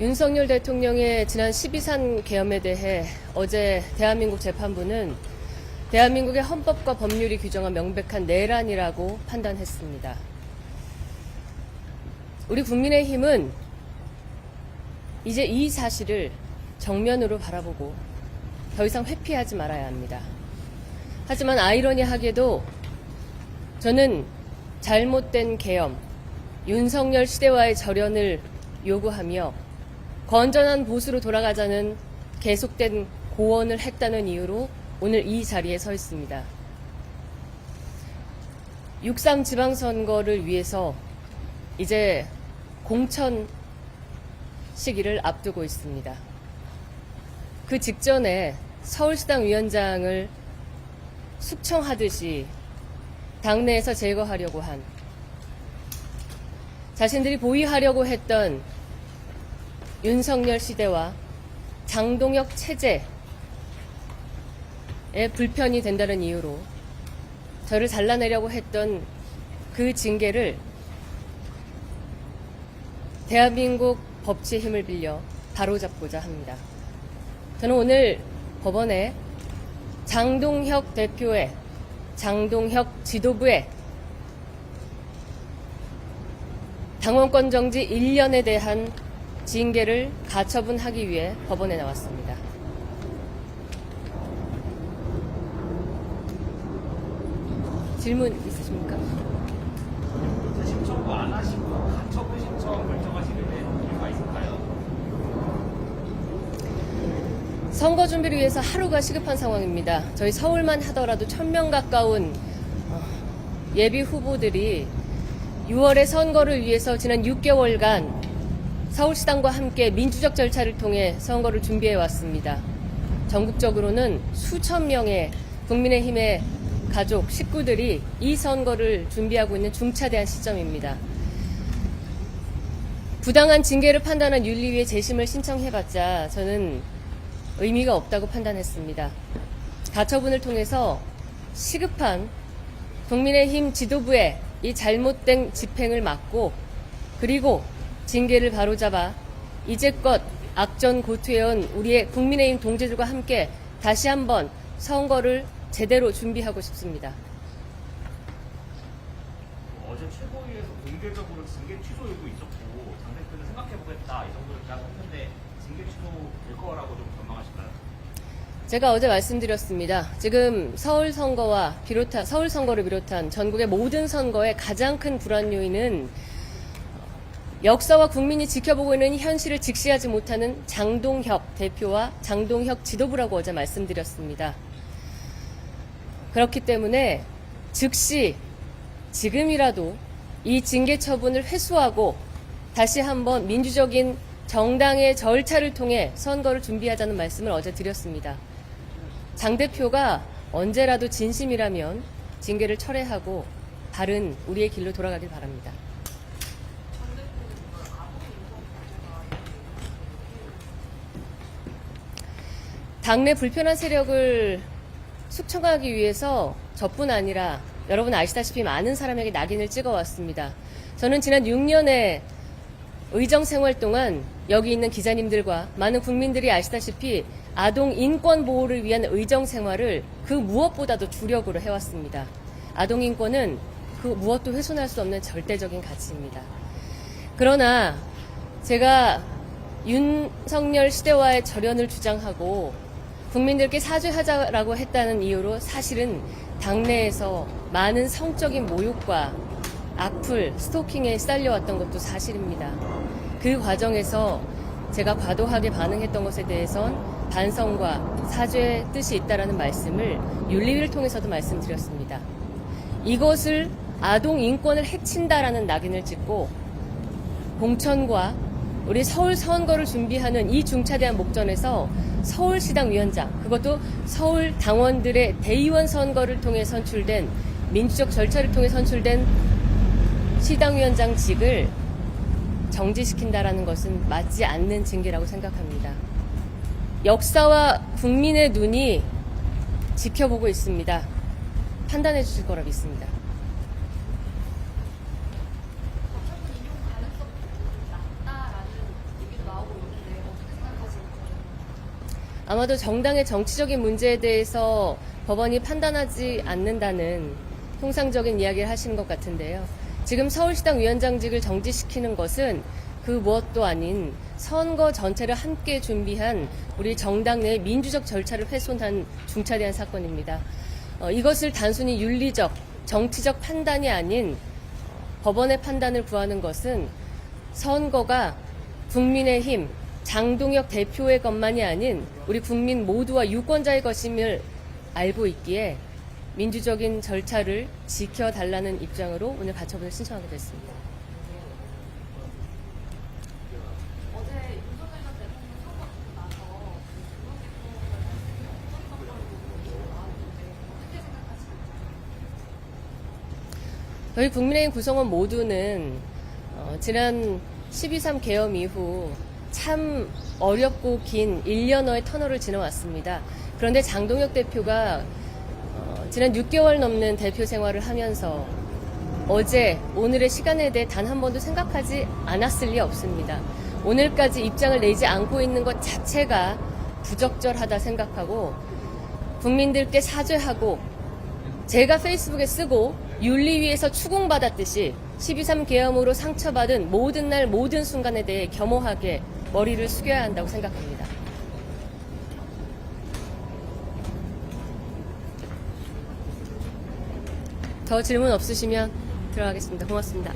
윤석열 대통령의 지난 12.3 계엄에 대해 어제 대한민국 재판부는 대한민국의 헌법과 법률이 규정한 명백한 내란이라고 판단했습니다. 우리 국민의힘은 이제 이 사실을 정면으로 바라보고 더 이상 회피하지 말아야 합니다. 하지만 아이러니하게도 저는 잘못된 계엄, 윤석열 시대와의 절연을 요구하며 건전한 보수로 돌아가자는 계속된 고언을 했다는 이유로 오늘 이 자리에 서 있습니다. 6.3 지방선거를 위해서 이제 공천 시기를 앞두고 있습니다. 그 직전에 서울시당 위원장을 숙청하듯이 당내에서 제거하려고 한, 자신들이 보위하려고 했던 윤석열 시대와 장동혁 체제에 불편이 된다는 이유로 저를 잘라내려고 했던 그 징계를 대한민국 법치의 힘을 빌려 바로잡고자 합니다. 저는 오늘 법원에 장동혁 대표의, 장동혁 지도부의 당원권 정지 1년에 대한 징계를 가처분하기 위해 법원에 나왔습니다. 질문 있으십니까? 재심 청구 안 하시고 가처분 신청 결정하시는데 이유가 있을까요? 선거 준비를 위해서 하루가 시급한 상황입니다. 저희 서울만 하더라도 1,000명 가까운 예비 후보들이 6월의 선거를 위해서 지난 6개월간 서울시당과 함께 민주적 절차를 통해 선거를 준비해 왔습니다. 전국적으로는 수천 명의 국민의힘의 가족, 식구들이 이 선거를 준비하고 있는 중차대한 시점입니다. 부당한 징계를 판단한 윤리위에 재심을 신청해봤자 저는 의미가 없다고 판단했습니다. 가처분을 통해서 시급한 국민의힘 지도부의 이 잘못된 집행을 막고, 그리고 징계를 바로잡아 이제껏 악전고투해온 우리의 국민의힘 동지들과 함께 다시 한번 선거를 제대로 준비하고 싶습니다. 어제 최고위에서 공개적으로 징계 취소 요구 있었고 장 대표는 생각해보겠다 이 정도로 이야기했는데 징계 취소될 거라고 좀 전망하실까요? 제가 어제 말씀드렸습니다. 지금 서울 선거를 비롯한 전국의 모든 선거의 가장 큰 불안 요인은 역사와 국민이 지켜보고 있는 현실을 직시하지 못하는 장동혁 대표와 장동혁 지도부라고 어제 말씀드렸습니다. 그렇기 때문에 즉시 지금이라도 이 징계 처분을 회수하고 다시 한번 민주적인 정당의 절차를 통해 선거를 준비하자는 말씀을 어제 드렸습니다. 장 대표가 언제라도 진심이라면 징계를 철회하고 바른 우리의 길로 돌아가길 바랍니다. 당내 불편한 세력을 숙청하기 위해서 저뿐 아니라 여러분 아시다시피 많은 사람에게 낙인을 찍어왔습니다. 저는 지난 6년의 의정 생활 동안 여기 있는 기자님들과 많은 국민들이 아시다시피 아동 인권 보호를 위한 의정 생활을 그 무엇보다도 주력으로 해왔습니다. 아동 인권은 그 무엇도 훼손할 수 없는 절대적인 가치입니다. 그러나 제가 윤석열 시대와의 절연을 주장하고 국민들께 사죄하자라고 했다는 이유로 사실은 당내에서 많은 성적인 모욕과 악플, 스토킹에 시달려왔던 것도 사실입니다. 그 과정에서 제가 과도하게 반응했던 것에 대해선 반성과 사죄의 뜻이 있다라는 말씀을 윤리위를 통해서도 말씀드렸습니다. 이것을 아동 인권을 해친다라는 낙인을 찍고 공천과 우리 서울 선거를 준비하는 이 중차대한 목전에서 서울시당 위원장, 그것도 서울 당원들의 대의원 선거를 통해 선출된, 민주적 절차를 통해 선출된 시당위원장직을 정지시킨다라는 것은 맞지 않는 징계라고 생각합니다. 역사와 국민의 눈이 지켜보고 있습니다. 판단해 주실 거라 믿습니다. 가처분 인용 가능성이 낮다라는 얘기도 나오고 있는데 아마도 정당의 정치적인 문제에 대해서 법원이 판단하지 않는다는 통상적인 이야기를 하시는 것 같은데요. 지금 서울시당 위원장직을 정지시키는 것은 그 무엇도 아닌 선거 전체를 함께 준비한 우리 정당 내 민주적 절차를 훼손한 중차대한 사건입니다. 이것을 단순히 윤리적, 정치적 판단이 아닌 법원의 판단을 구하는 것은 선거가 국민의힘, 장동혁 대표의 것만이 아닌 우리 국민 모두와 유권자의 것임을 알고 있기에 민주적인 절차를 지켜달라는 입장으로 오늘 가처분을 신청하게 됐습니다. 어제 윤석열 전 대통령 선거 듣고 나서 어떻게 생각하시나요? 저희 국민의힘 구성원 모두는 지난 12.3 계엄 이후 참 어렵고 긴 1년여의 터널을 지나왔습니다. 그런데 장동혁 대표가 지난 6개월 넘는 대표 생활을 하면서 어제, 오늘의 시간에 대해 단 한 번도 생각하지 않았을 리 없습니다. 오늘까지 입장을 내지 않고 있는 것 자체가 부적절하다 생각하고 국민들께 사죄하고 제가 페이스북에 쓰고 윤리위에서 추궁받았듯이 12.3 계엄으로 상처받은 모든 날 모든 순간에 대해 겸허하게 머리를 숙여야 한다고 생각합니다. 더 질문 없으시면 들어가겠습니다. 고맙습니다.